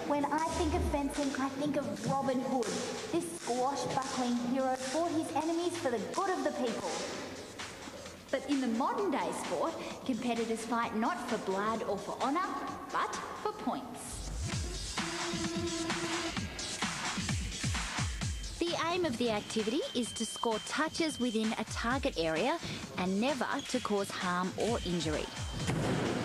When I think of fencing, I think of Robin Hood. This swashbuckling hero fought his enemies for the good of the people. But in the modern day sport, competitors fight not for blood or for honour, but for points. The aim of the activity is to score touches within a target area and never to cause harm or injury.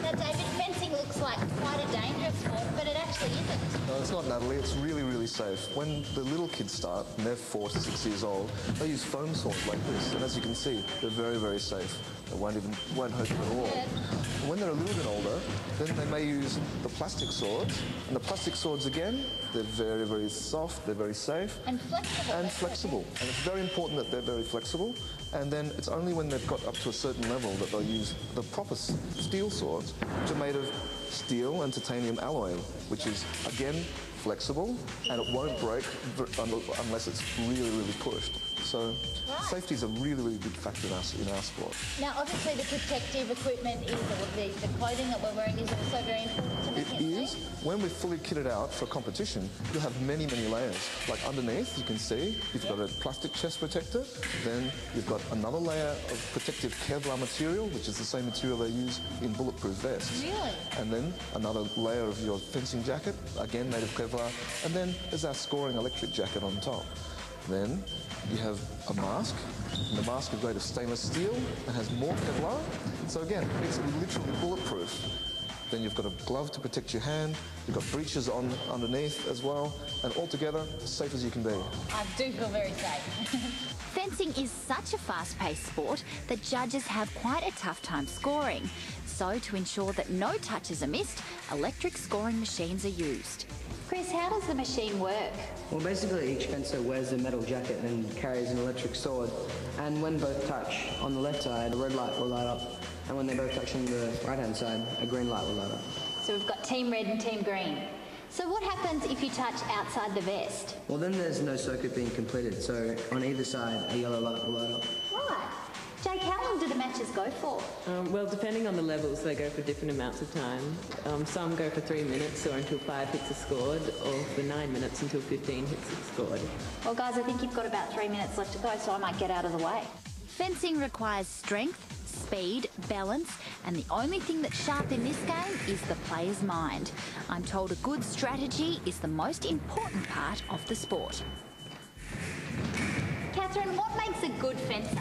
Now, David, fencing looks like quite a dangerous sport, but it actually isn't. No, it's not, Natalie. It's really, really safe. When the little kids start, and they're 4 to 6 years old, they use foam swords like this, and as you can see, they're very, very safe. They won't hurt you at all. And when they're a little bit older, then they may use the plastic swords, and the plastic swords again, they're very, very soft, they're very safe. And flexible. And flexible. And it's very important that they're very flexible. And then it's only when they've got up to a certain level that they'll use the proper steel swords, which are made of steel and titanium alloy, which is, again, flexible, and it won't break unless it's really, really pushed. So safety is a really, really big factor in our sport. Now, obviously, the protective equipment is, or the clothing that we're wearing is also very important to make it is. When we're fully kitted out for competition, you'll have many, many layers. Like underneath, you can see, you've got a plastic chest protector, then you've got another layer of protective Kevlar material, which is the same material they use in bulletproof vests. Really? And then another layer of your fencing jacket, again made of Kevlar, and then there's our scoring electric jacket on top. Then you have a mask, and the mask is made of stainless steel and has more Kevlar. So again, it's literally bulletproof. Then you've got a glove to protect your hand, you've got breeches on underneath as well, and altogether, as safe as you can be. I do feel very safe. Fencing is such a fast-paced sport that judges have quite a tough time scoring. So to ensure that no touches are missed, electric scoring machines are used. Chris, how does the machine work? Well, basically each fencer wears a metal jacket and carries an electric sword, and when both touch on the left side, a red light will light up, and when they both touch on the right-hand side, a green light will light up. So we've got Team Red and Team Green. So what happens if you touch outside the vest? Well, then there's no circuit being completed, so on either side, a yellow light will light up. Right. Jake, how long do the matches go for? Well, depending on the levels, they go for different amounts of time. Some go for 3 minutes or until 5 hits are scored, or for 9 minutes until 15 hits are scored. Well, guys, I think you've got about 3 minutes left to go, so I might get out of the way. Fencing requires strength, speed, balance, and the only thing that's sharp in this game is the player's mind. I'm told a good strategy is the most important part of the sport. Catherine, what makes a good fencer?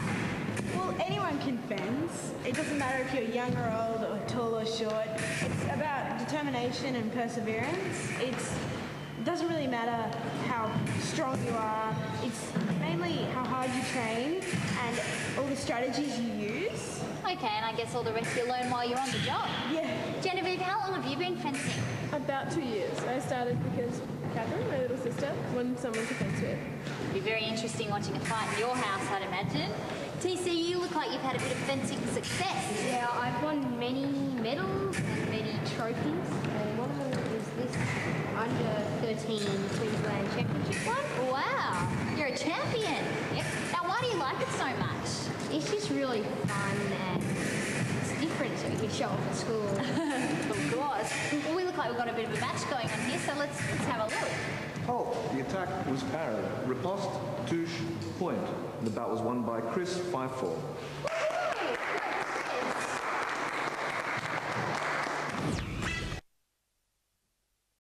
Well, anyone can fence. It doesn't matter if you're young or old or tall or short. It's about determination and perseverance. It doesn't really matter how strong you are. It's mainly how hard you train and all the strategies you use. Okay, and I guess all the rest you'll learn while you're on the job. Yeah. Genevieve, how long have you been fencing? About 2 years. I started because Catherine, my little sister, wanted someone to fence with. It'd be very interesting watching a fight in your house, I'd imagine. TC, you look like you've had a bit of fencing success. Yeah, I've won many medals and many trophies. And one of them is this under 13 Queensland Championship one. Wow, you're a champion. Yep. Now, why do you like it so much? It's just really fun and it's different, so you can show off at school. Of course. Well, we look like we've got a bit of a match going on here, so let's have a look. Halt. The attack was parried. Riposte, touche, point. The bout was won by Chris 5-4.